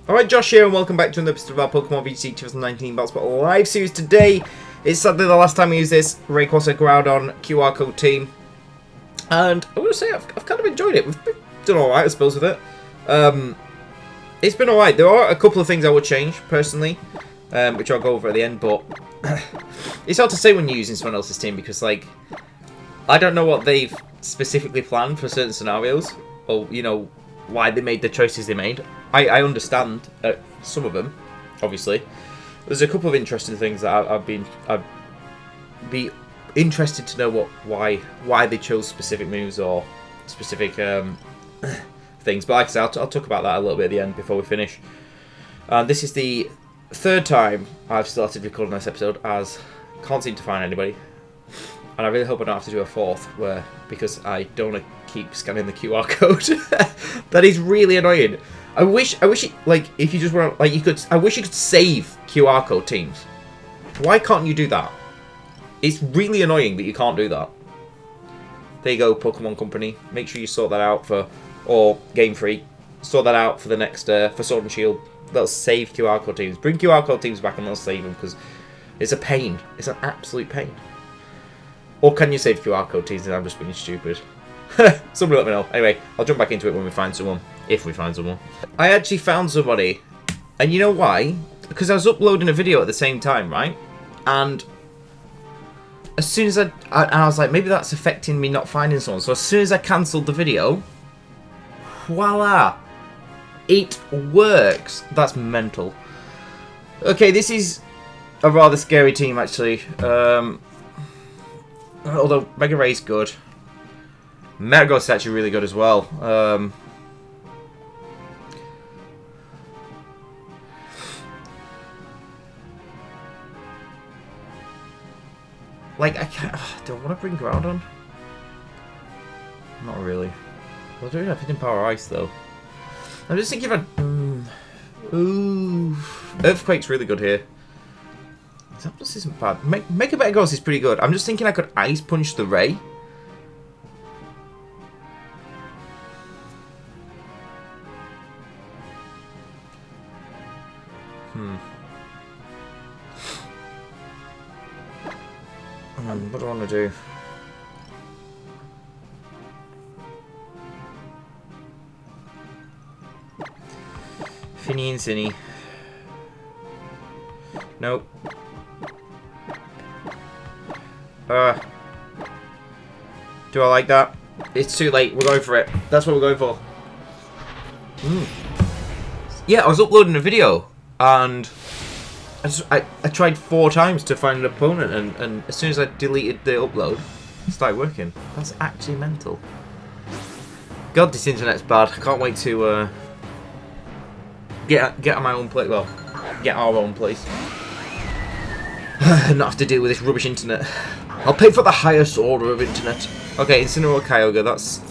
Alright, Josh here, and welcome back to another episode of our Pokemon VGC 2019 Battle Spot Live Series. Today is sadly the last time we use this Rayquaza Groudon QR code team. And I want to say, I've kind of enjoyed it. We've done alright, I suppose, with it. It's been alright. There are a couple of things I would change, personally, which I'll go over at the end, but it's hard to say when you're using someone else's team, because, like, I don't know what they've specifically planned for certain scenarios, or, you know, why they made the choices they made. I understand some of them, obviously. There's a couple of interesting things that I'd be interested to know why they chose specific moves or specific things. But like I said, I'll talk about that a little bit at the end before we finish. This is the third time I've started recording this episode, as I can't seem to find anybody. And I really hope I don't have to do a fourth, because I don't want to keep scanning the QR code. That is really annoying. I wish it, like, if you just want, like, I wish you could save QR code teams. Why can't you do that? It's really annoying that you can't do that. There you go, Pokemon Company. Make sure you sort that out or GameFreak, sort that out for the next, for Sword and Shield. They'll save QR code teams. Bring QR code teams back and they'll save them, because it's a pain. It's an absolute pain. Or can you save QR code teams and I'm just being stupid? Somebody let me know. Anyway, I'll jump back into it when we find someone. If we find someone. I actually found somebody. And you know why? Because I was uploading a video at the same time, right? And as soon as I was like, maybe that's affecting me not finding someone. So as soon as I cancelled the video, voila! It works. That's mental. Okay, this is a rather scary team, actually. Although Mega Ray's good. Metagross is actually really good as well. Like, I can't... do I want to bring Groudon? Not really. Well, I don't have Hidden Power Ice, though. I'm just thinking if I... Ooh... Earthquake's really good here. Zapdos isn't bad. Mega Metagross is pretty good. I'm just thinking I could Ice Punch the Ray. What do I want to do? Finny and Cinny. Nope. Do I like that? It's too late. We're going for it. That's what we're going for. Yeah, I was uploading a video and I tried 4 times to find an opponent, and as soon as I deleted the upload, it started working. That's actually mental. God, this internet's bad. I can't wait to get on my own place. Well, get our own place. Not have to deal with this rubbish internet. I'll pay for the highest order of internet. Okay, Incineroar Kyogre. That's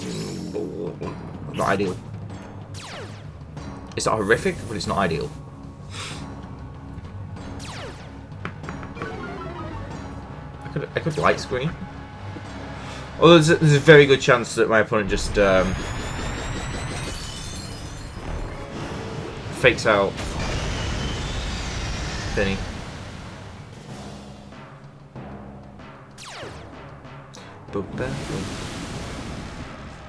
not ideal. It's not horrific, but it's not ideal. I could light screen. Although there's a very good chance that my opponent just fakes out Finny.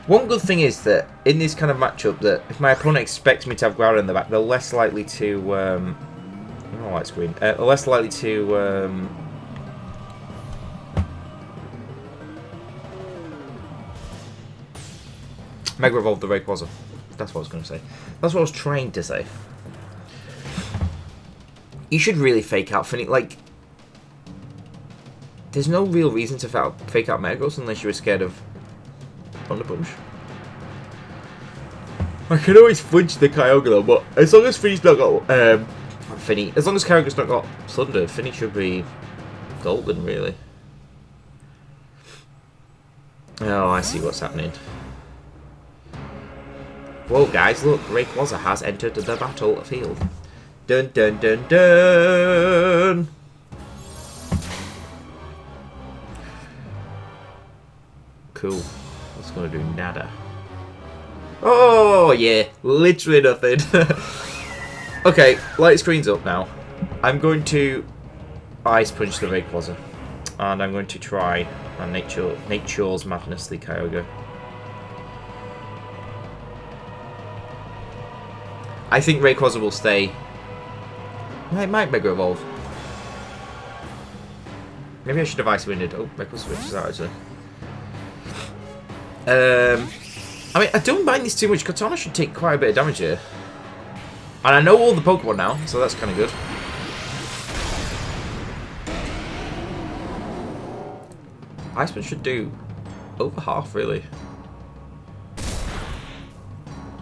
One good thing is that in this kind of matchup, that if my opponent expects me to have Groudon in the back, they're less likely to light screen. Less likely to Mega Evolve the Rayquaza. That's what I was going to say. That's what I was trying to say. You should really fake out Finny. Like, there's no real reason to fake out Metagross unless you were scared of Thunder Punch. I can always flinch the Kyogre though, but as long as Finny's not got as long as Kyogre's not got Thunder, Finny should be golden, really. Oh, I see what's happening. Whoa, guys, look, Rayquaza has entered the battlefield. Dun dun dun dun! Cool. What's gonna do? Nada. Oh, yeah. Literally nothing. Okay, light screen's up now. I'm going to Ice Punch the Rayquaza. And I'm going to try and Nature's Madness the Kyogre. I think Rayquaza will stay. It might Mega Evolve. Maybe I should have Ice Winded. Oh, Rayquaza switches out actually. I mean, I don't mind this too much. Katana should take quite a bit of damage here. And I know all the Pokemon now, so that's kind of good. Iceman should do over half, really.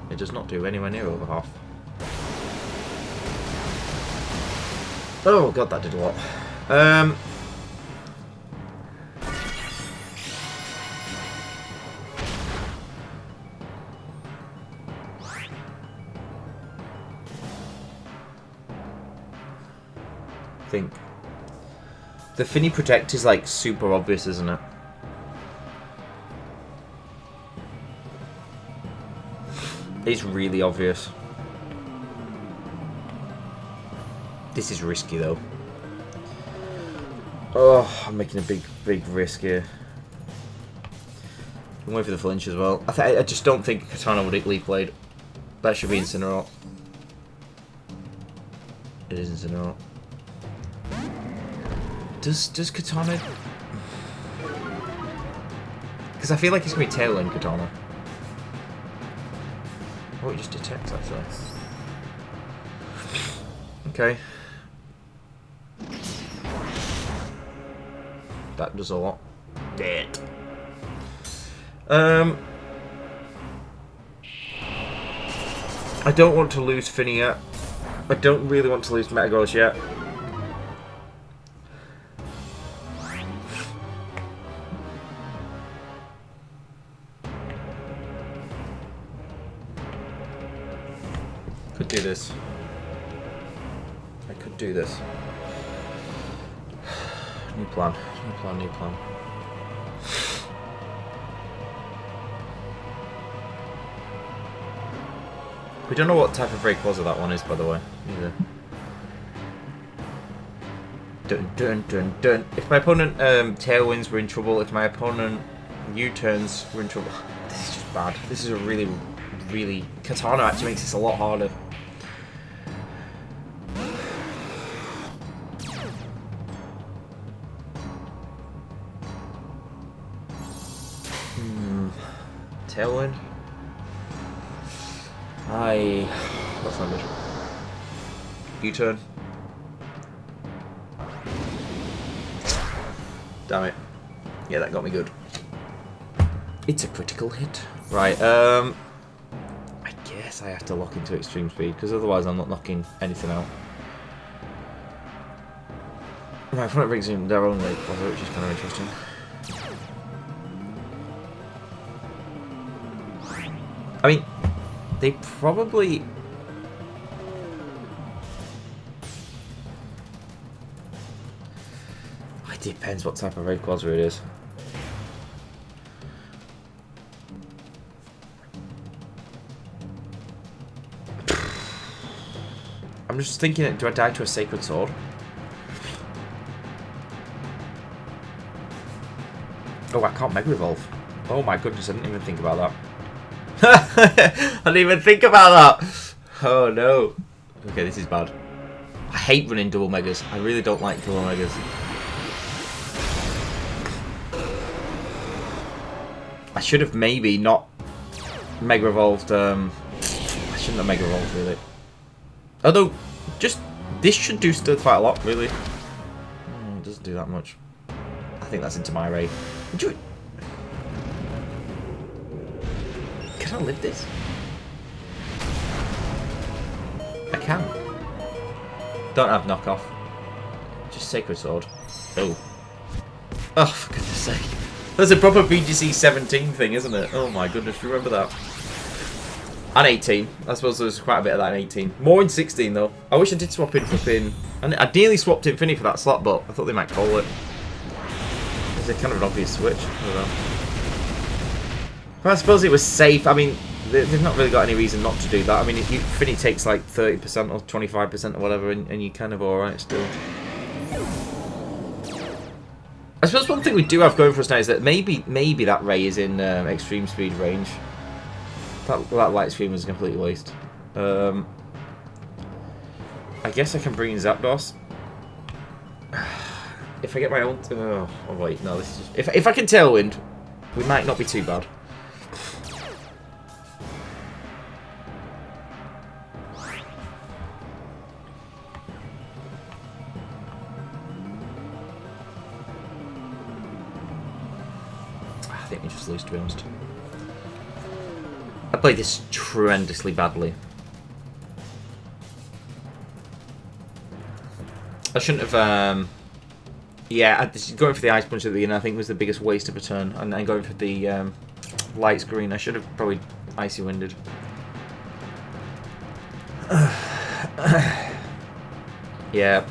It does not do anywhere near over half. Oh god, that did a lot. I think the Finny Protect is like super obvious, isn't it? It's really obvious. This is risky though. Oh, I'm making a big risk here. I'm waiting for the flinch as well. I just don't think Katana would Leaf Blade. That should be Incineroar. It is Incineroar. Does Katana? Because I feel like it's gonna be Tail End Katana. Oh, it just detects actually. Okay. That does a lot. Dead. I don't want to lose Finny yet. I don't really want to lose Metagross yet. Could do this. I could do this. New plan. New plan. New plan. We don't know what type of Rayquaza that one is, by the way, either. Dun dun dun dun. If my opponent Tailwinds, we're in trouble. If my opponent U-turns, we're in trouble. This is just bad. This is a really Katana actually makes this a lot harder. Tailwind. That's not good. U-turn. Damn it. Yeah, that got me good. It's a critical hit. Right, I guess I have to lock into extreme speed, because otherwise I'm not knocking anything out. My opponent brings in their own Rayquaza, which is kind of interesting. I mean, they probably... It depends what type of Rayquaza it is. I'm just thinking, do I die to a Sacred Sword? Oh, I can't Mega Evolve. Oh my goodness, I didn't even think about that. I didn't even think about that. Oh no. Okay, this is bad. I hate running double megas. I really don't like double megas. I should have maybe not Mega Evolved. I shouldn't have Mega Evolved really. Although, just this should do still quite a lot, really. It doesn't do that much. I think that's into my rate. Can I live this? I can. Don't have knockoff. Just Sacred Sword. Oh. Oh, for goodness sake. That's a proper VGC 17 thing, isn't it? Oh my goodness, remember that. And 18. I suppose there's quite a bit of that in 18. More in 16 though. I wish I did swap in flipping. And I nearly swapped in Finny for that slot, but I thought they might call it. It's a kind of an obvious switch. I don't know. But I suppose it was safe. I mean, they've not really got any reason not to do that. I mean, if it takes like 30% or 25% or whatever, and you're kind of alright still. I suppose one thing we do have going for us now is that maybe that Ray is in extreme speed range. That light screen was a complete waste. I guess I can bring in Zapdos. If I get my own... Oh wait, no, this is just... If I can Tailwind, we might not be too bad. I think we just lose, to be honest. I played this tremendously badly. I shouldn't have... yeah, going for the Ice Punch at the beginning I think was the biggest waste of a turn. And then going for the light screen, I should have probably Icy Winded. Yeah.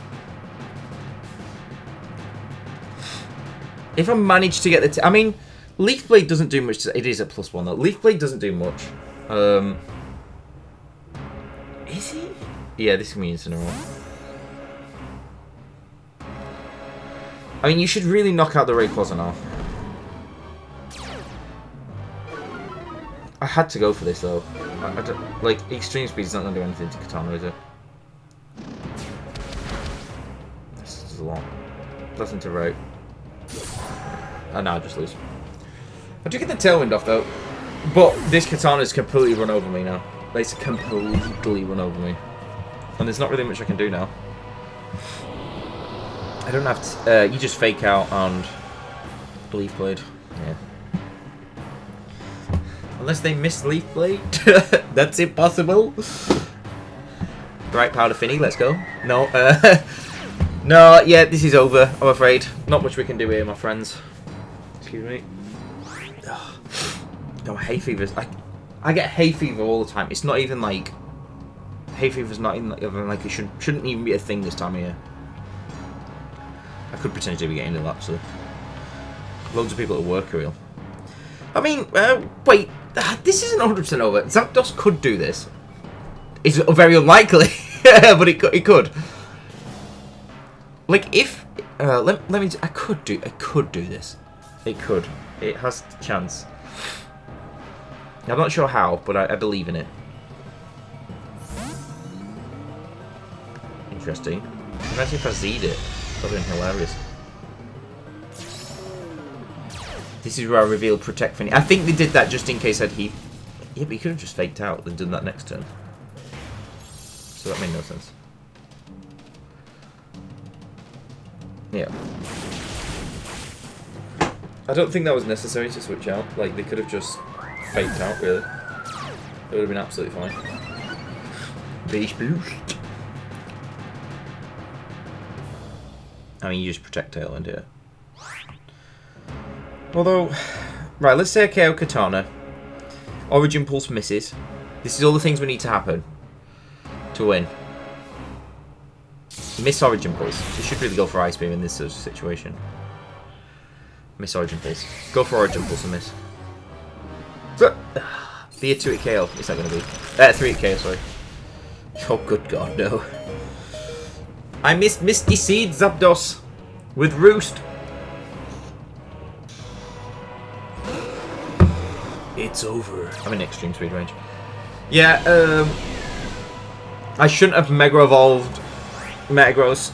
If I manage to get the... I mean, Leaf Blade doesn't do much. It is a +1 though. Leaf Blade doesn't do much. Is he? Yeah, this can be Incineroar. I mean, you should really knock out the Rayquaza now. I had to go for this though. I don't, like, Extreme Speed is not going to do anything to Katana, is it? This is a lot. Nothing to Ray. Oh, no, I just lose. I do get the Tailwind off though. But this Katana's completely run over me now. It's completely run over me. And there's not really much I can do now. I don't have to... you just fake out and... Leaf Blade. Yeah. Unless they miss Leaf Blade. That's impossible. Right, Powder Finny, let's go. No, no, yeah, this is over, I'm afraid. Not much we can do here, my friends. Excuse me. No, hay fevers. I get hay fever all the time. It's not even like... Hay fever's not even like... It shouldn't even be a thing this time of year. I could potentially be getting ill, actually. Loads of people at work are ill. I mean, wait. This isn't 100% over. Zapdos could do this. It's very unlikely, but it could. Like, if... let me... I could do this. It could. It has a chance. I'm not sure how, but I believe in it. Interesting. Imagine if I Z'd it. That would have been hilarious. This is where I revealed Protect Finny. I think they did that just in case I'd heat. Yeah, but you could have just faked out and done that next turn. So that made no sense. Yeah. I don't think that was necessary to switch out. Like, they could have just faked out, really. It would have been absolutely fine. Beige boost. I mean, you just protect Tailwind here. Although, right, let's say I KO Katana. Origin Pulse misses. This is all the things we need to happen to win. Miss Origin Pulse. You should really go for Ice Beam in this sort of situation. Miss Origin Pulse. Go for Origin Pulse and miss. Be a 2-hit KO. Is that going to be? 3-hit KO, sorry. Oh, good God, no. I missed Misty Seed Zapdos with Roost. It's over. I'm in extreme speed range. Yeah, I shouldn't have Mega Evolved Metagross.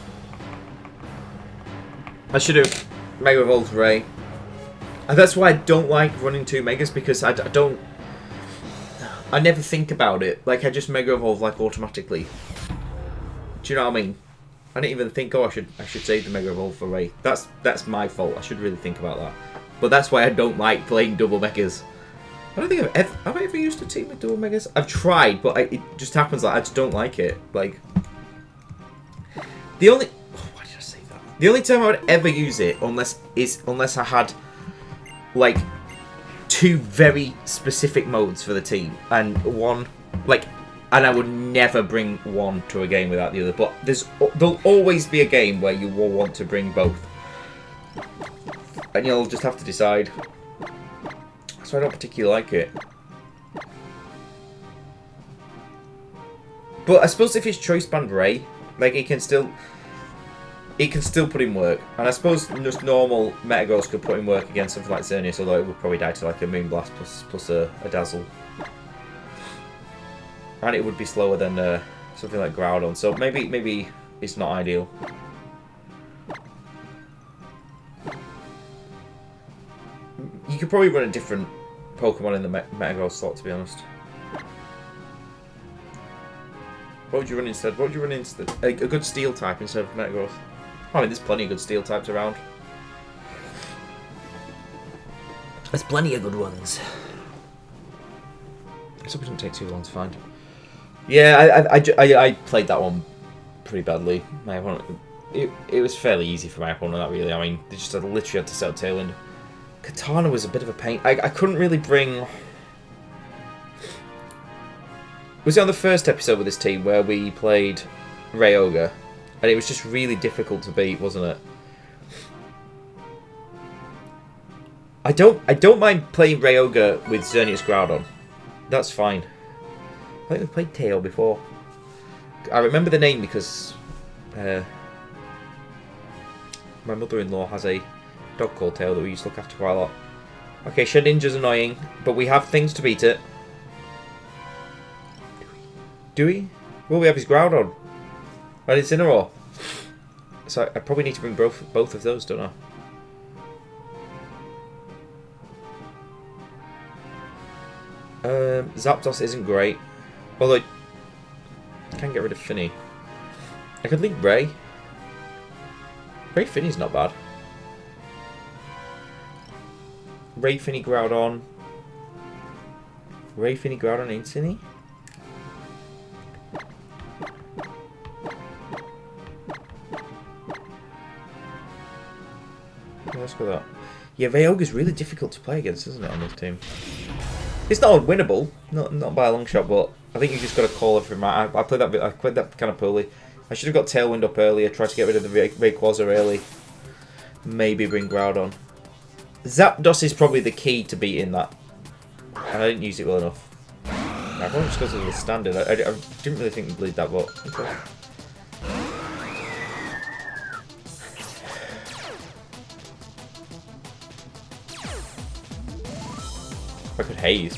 I should have Mega Evolved Ray. And that's why I don't like running 2 Megas, because I never think about it. Like, I just Mega Evolve, like, automatically. Do you know what I mean? I didn't even think, oh, I should save the Mega Evolve for Ray. That's my fault. I should really think about that. But that's why I don't like playing double Megas. I don't think have I ever used a team with double Megas? I've tried, but it just happens like I just don't like it. Like, the only... why did I say that? The only time I would ever use it, unless I had, like, 2 very specific modes for the team. And one, like... And I would never bring one to a game without the other. But there'll always be a game where you will want to bring both. And you'll just have to decide. So I don't particularly like it. But I suppose if he's choice band Ray, like he can still put in work. And I suppose just normal Metagross could put in work against something like Xerneas, although it would probably die to like a Moonblast plus a Dazzle. And it would be slower than something like Groudon, so maybe it's not ideal. You could probably run a different Pokemon in the Metagross slot, to be honest. What would you run instead? What would you run instead? A good Steel type instead of Metagross. I mean, there's plenty of good Steel types around. There's plenty of good ones. I hope it doesn't take too long to find. Yeah, I played that one pretty badly. My opponent, it was fairly easy for my opponent, that really. I mean, they just literally had to set up Tailwind. Katana was a bit of a pain. I couldn't really bring... Was it on the first episode with this team where we played Rayquaza? And it was just really difficult to beat, wasn't it? I don't mind playing Rayquaza with Xerneas Groudon. That's fine. I think we played Tail before. I remember the name because my mother-in-law has a dog called Tail that we used to look after quite a lot. Okay, Shedinja's annoying, but we have things to beat it. Do we? Well, we have his Groudon. And Incineroar. So I probably need to bring both of those, don't I? Zapdos isn't great. Although I can get rid of Finny. I could leave Ray. Ray Finny's not bad. Ray Finny Groudon. Ray Finny Groudon ain't Finny. Let's go with that. Yeah, Rayquaza's really difficult to play against, isn't it, on this team? It's not unwinnable, not by a long shot, but I think you just got to call everything right. I played that kind of poorly. I should have got Tailwind up earlier, tried to get rid of the Rayquaza early. Maybe bring Groudon. Zapdos is probably the key to beating that. And I didn't use it well enough. I probably just got to the standard. I didn't really think we'd bleed that, but okay. I could haze.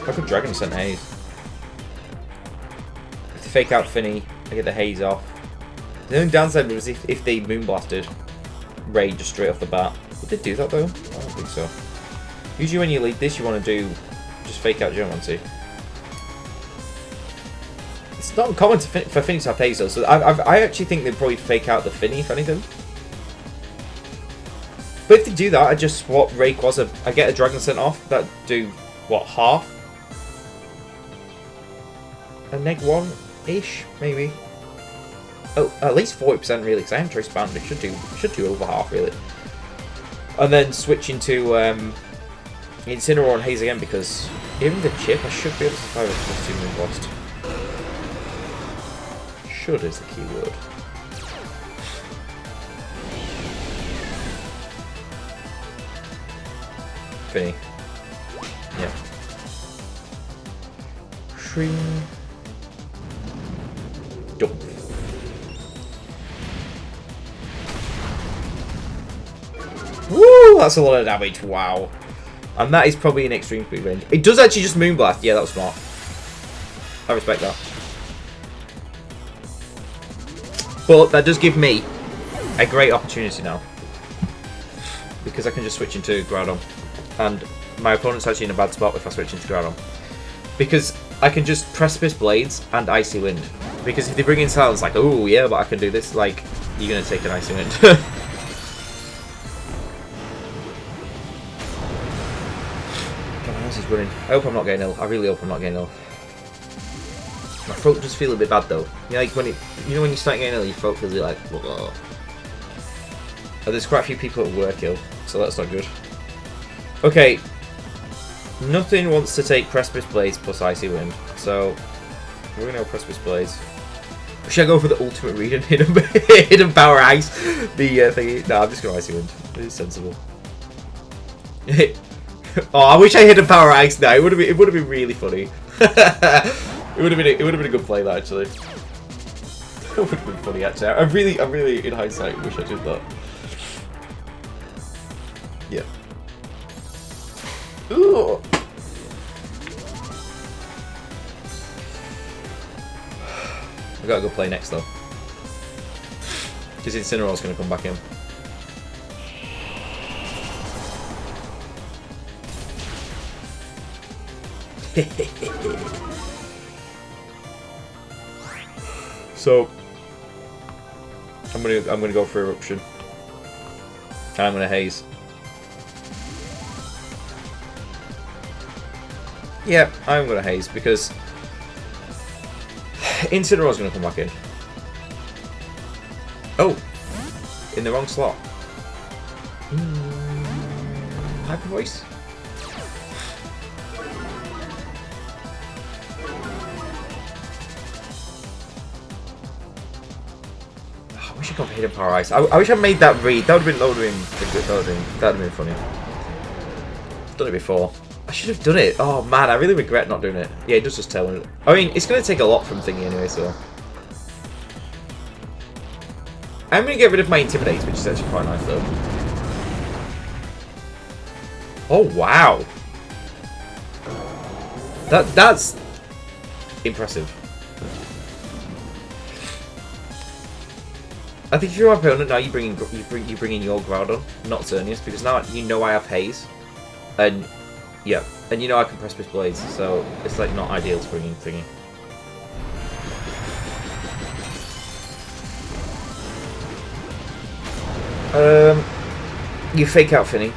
I could Dragon Scent haze. To fake out Finny, I get the haze off. The only downside was if they Moonblasted Ray just straight off the bat. Would they do that though? I don't think so. Usually when you lead this, you want to do just fake out Geomancy. It's not uncommon for Finny to have haze though, so I actually think they'd probably fake out the Finny if anything. But if they do that, I just swap Rayquaza. I get a Dragon Scent off. That do what, half? A -1-ish, maybe. Oh, at least 40% really, because I haven't choice band. It should do over half really. And then switch into Incineroar and Haze again, because even the chip, I should be able to survive a +2 Moonblast. Should is the key word. Finny. Yeah. Shring. Dump. Woo! That's a lot of damage. Wow. And that is probably an extreme speed range. It does actually just Moonblast. Yeah, that was smart. I respect that. But that does give me a great opportunity now. Because I can just switch into Groudon. And my opponent's actually in a bad spot if I switch into Groudon. Because I can just Precipice Blades and Icy Wind. Because if they bring in Silence, like, oh yeah, but I can do this, like, you're going to take an Icy Wind. God, my nose is running. I hope I'm not getting ill. I really hope I'm not getting ill. My throat does feel a bit bad though. You know, like when when you start getting ill, your throat feels like, oh, there's quite a few people at work ill, so that's not good. Okay, nothing wants to take Precipice Blades plus Icy Wind, so we're gonna go Precipice Blades. Should I go for the ultimate read and hidden power ice? The thingy? No, I'm just gonna Icy Wind. It is sensible. Oh, I wish I hit a Power Ice now. It would have been really funny. It would have been a good play, that actually. It would have been funny actually. I really, in hindsight, wish I did that. Yeah. Ooh. I gotta go play next though, because Incineroar's gonna come back in. So I'm gonna go for Eruption. And I'm gonna Haze. Yeah, I'm gonna Haze because Incineroar's gonna come back in. Oh, in the wrong slot. Hyper Voice. I wish I could have hit a Power Ice. I wish I made that read. That would have been funny. I've done it before. I should have done it. Oh man, I really regret not doing it. Yeah, it does just tell me. I mean, it's going to take a lot from Thingy anyway, so. I'm going to get rid of my Intimidate, which is actually quite nice though. Oh wow. That's impressive. I think if you're my opponent now, you bring in your Groudon, not Xerneas, because now you know I have Haze, and yeah, and you know I can Precipice Blades, so it's like not ideal to bring in Thingy. You fake out Finny.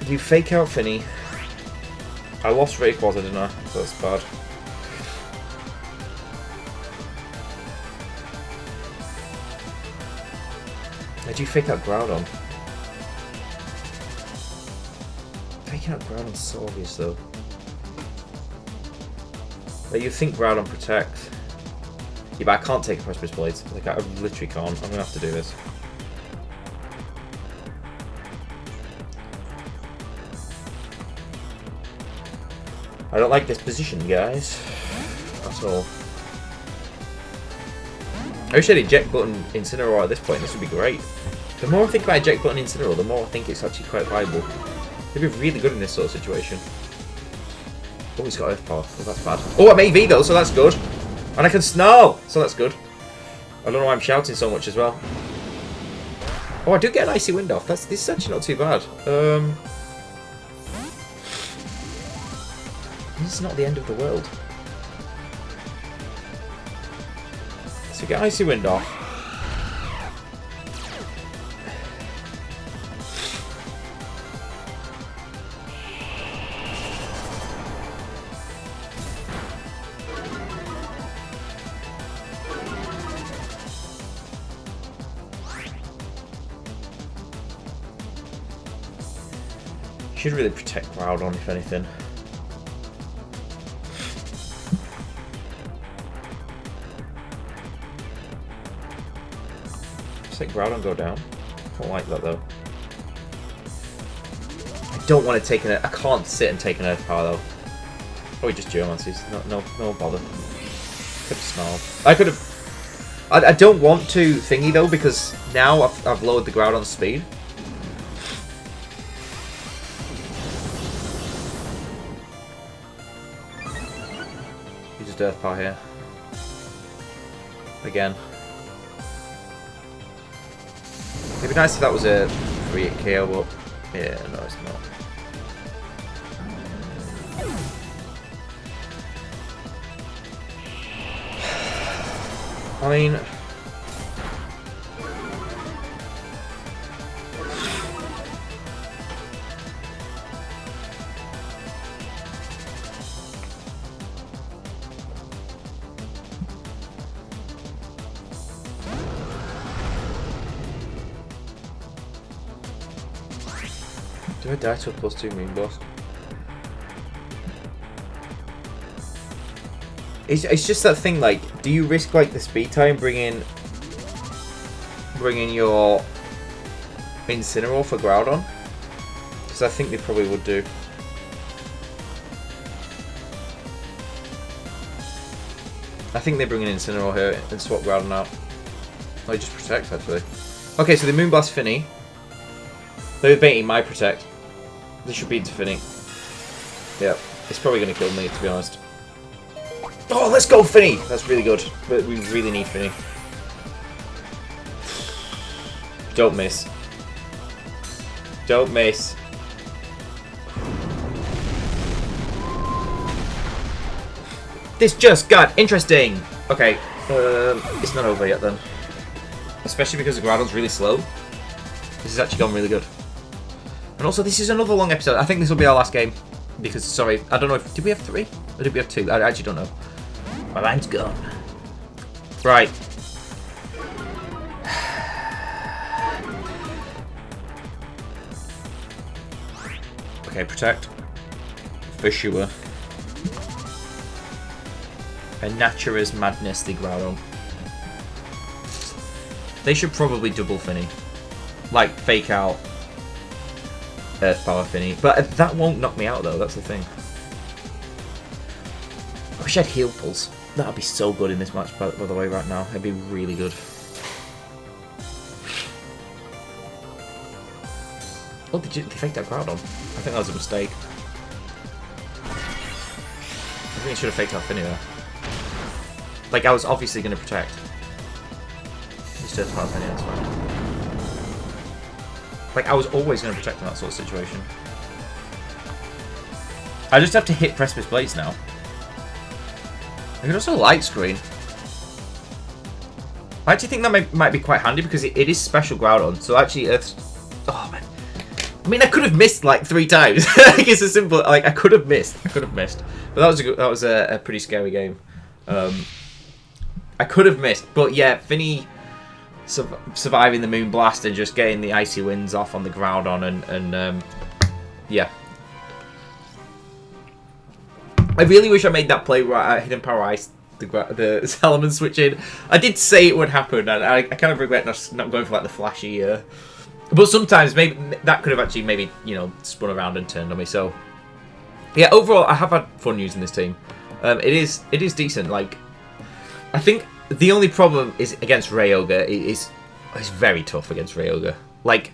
You fake out Finny. I lost Rayquaza, didn't I? So that's bad. Did you fake out Groudon? Faking out Groudon's so obvious though. Like, you think Groudon protects. Yeah, but I can't take a Precipice Blades. Like, I literally can't. I'm gonna have to do this. I don't like this position, guys. That's all. I wish I had eject button Incineroar at this point. This would be great. The more I think about eject button Incineroar, the more I think it's actually quite viable. They'd be really good in this sort of situation. Oh, he's got Earth Power. Oh, that's bad. Oh, I'm AV though, so that's good. And I can Snarl, so that's good. I don't know why I'm shouting so much as well. Oh, I do get an Icy Wind off. This is actually not too bad. This is not the end of the world. So get Icy Wind off. Should really protect Groudon if anything. Just let Groudon go down. I don't like that though. I don't want to take an. I can't sit and take an Earth Power though. Oh, he just Geomancies. No bother. Could have Snarled. I could have. I don't want to Thingy though because now I've lowered the Groudon's speed. Earth Power here. Again. It'd be nice if that was a free KO, but yeah, no, it's not. I mean, do I die to a +2 Moon Blast? It's just that thing, like, do you risk like the speed time bringing your Incineroar for Groudon? Because I think they probably would do. I think they bring an Incineroar here and swap Groudon out. Oh, just Protect, actually. Okay, so they Moonblast Finny. They're baiting my Protect. They should be into Finny. Yeah, it's probably going to kill me, to be honest. Oh, let's go Finny! That's really good. But we really need Finny. Don't miss. Don't miss. This just got interesting! Okay, it's not over yet then. Especially because the Groudon's really slow. This has actually gone really good. And also, this is another long episode. I think this will be our last game. Because, sorry, I don't know if... Did we have 3? Or did we have 2? I actually don't know. My mind's gone. Right. Okay, Protect. For sure. And Natura's Madness, the Groudon. They should probably double Finny. Like, fake out Earth Power Finny. But that won't knock me out, though. That's the thing. I wish I had Heal Pulse. That would be so good in this match, by the way, right now. It'd be really good. Oh, they faked out Groudon. I think that was a mistake. I think I should have faked out Finny there. Like, I was obviously going to Protect. Just Earth Power Finny, that's fine. Like, I was always going to Protect in that sort of situation. I just have to hit Precipice Blades now. I can also Light Screen. I actually think that might be quite handy because it is special Groudon. So actually, Earth's... Oh, man. I mean, I could have missed like 3 times. Like, it's a simple... Like, I could have missed. But that was a pretty scary game. I could have missed. But yeah, Finny surviving the Moon Blast and just getting the Icy Winds off on the Groudon and yeah. I really wish I made that play where I Hidden Power Ice the Salamence switch in. I did say it would happen, and I kind of regret not going for like the flashy. But sometimes maybe that could have actually maybe, you know, spun around and turned on me. So yeah, overall I have had fun using this team. It is decent. Like, I think the only problem is against Rayquaza. It's very tough against Rayquaza. Like,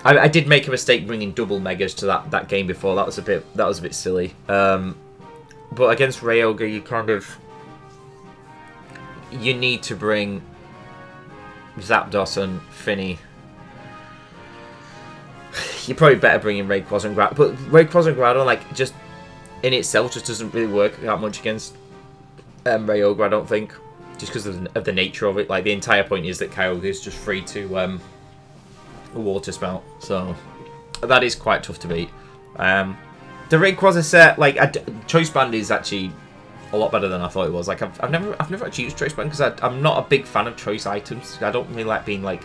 I did make a mistake bringing double Megas to that game before. That was a bit silly. But against Rayquaza, you need to bring Zapdos and Finny. You're probably better bringing Rayquaza and Groudon, but Rayquaza and Groudon, like, just in itself just doesn't really work that much against Rayquaza, I don't think, just because of the nature of it. Like, the entire point is that Kyogre is just free to Water Spout, so that is quite tough to beat. The Rayquaza set, like, Choice Band is actually a lot better than I thought it was. Like, I've never actually used Choice Band because I'm not a big fan of choice items. I don't really like being like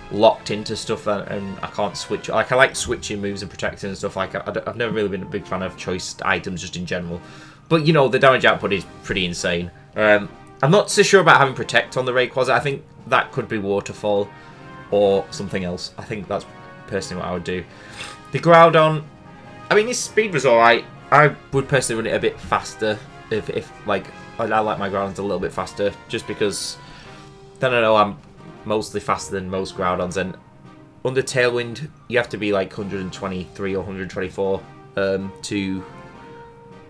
locked into stuff and I can't switch. Like, I like switching moves and protecting and stuff. Like, I've never really been a big fan of choice items just in general. But, you know, the damage output is pretty insane. I'm not so sure about having Protect on the Rayquaza. I think that could be Waterfall or something else. I think that's personally what I would do. The Groudon, I mean, his speed was alright. I would personally run it a bit faster if like, I like my Groudons a little bit faster, just because, I don't know, I'm mostly faster than most Groudons, and under Tailwind, you have to be like 123 or 124 to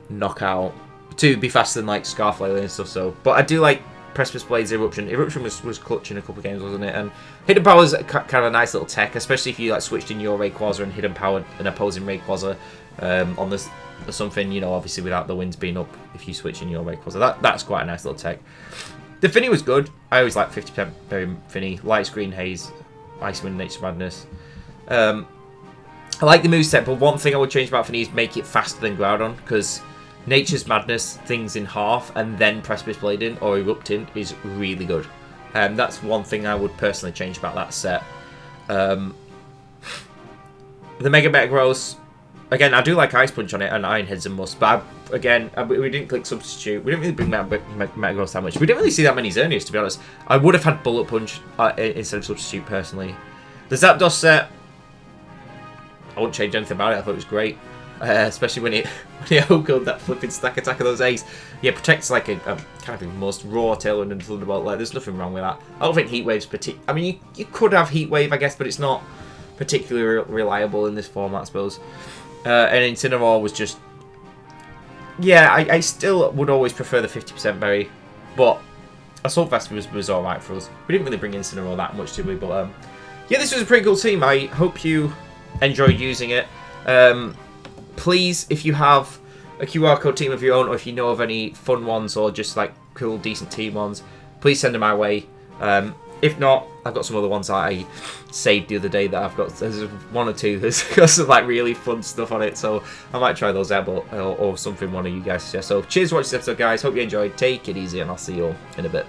knock out, to be faster than like Scarflail and stuff, so, but I do like Precipice Blade's Eruption. Eruption was clutch in a couple of games, wasn't it? And Hidden Power is kind of a nice little tech, especially if you like switched in your Rayquaza and Hidden Power an opposing Rayquaza on this or something, you know, obviously without the winds being up, if you switch in your Rayquaza. That's quite a nice little tech. The Finny was good. I always like 50% berry Finny. Light Screen, Haze, Ice Wind, Nature Madness. I like the moveset, but one thing I would change about Finny is make it faster than Groudon, because Nature's Madness, things in half, and then Precipice Blading or Erupting is really good. That's one thing I would personally change about that set. The Mega Metagross, again, I do like Ice Punch on it and Iron Head's a must, but we didn't click Substitute. We didn't really bring Metagross that much. We didn't really see that many Xerneas, to be honest. I would have had Bullet Punch instead of Substitute, personally. The Zapdos set, I wouldn't change anything about it. I thought it was great. Especially when it Ogoed that flipping stack attack of those A's. Yeah, protects like a kind of a most raw Tailwind and Thunderbolt. Like, there's nothing wrong with that. I don't think Heat Wave's I mean, you could have Heat Wave, I guess, but it's not particularly reliable in this format, I suppose. And Incineroar was just... Yeah, I still would always prefer the 50% berry, but Assault Vest was alright for us. We didn't really bring Incineroar that much, did we? But yeah, this was a pretty cool team. I hope you enjoyed using it. Please, if you have a QR code team of your own, or if you know of any fun ones, or just like cool, decent team ones, please send them my way. If not, I've got some other ones that I saved the other day that I've got. There's one or two that's got some like really fun stuff on it, so I might try those out, but, or something one of you guys suggest. So cheers for watching this episode, guys. Hope you enjoyed. Take it easy, and I'll see you all in a bit.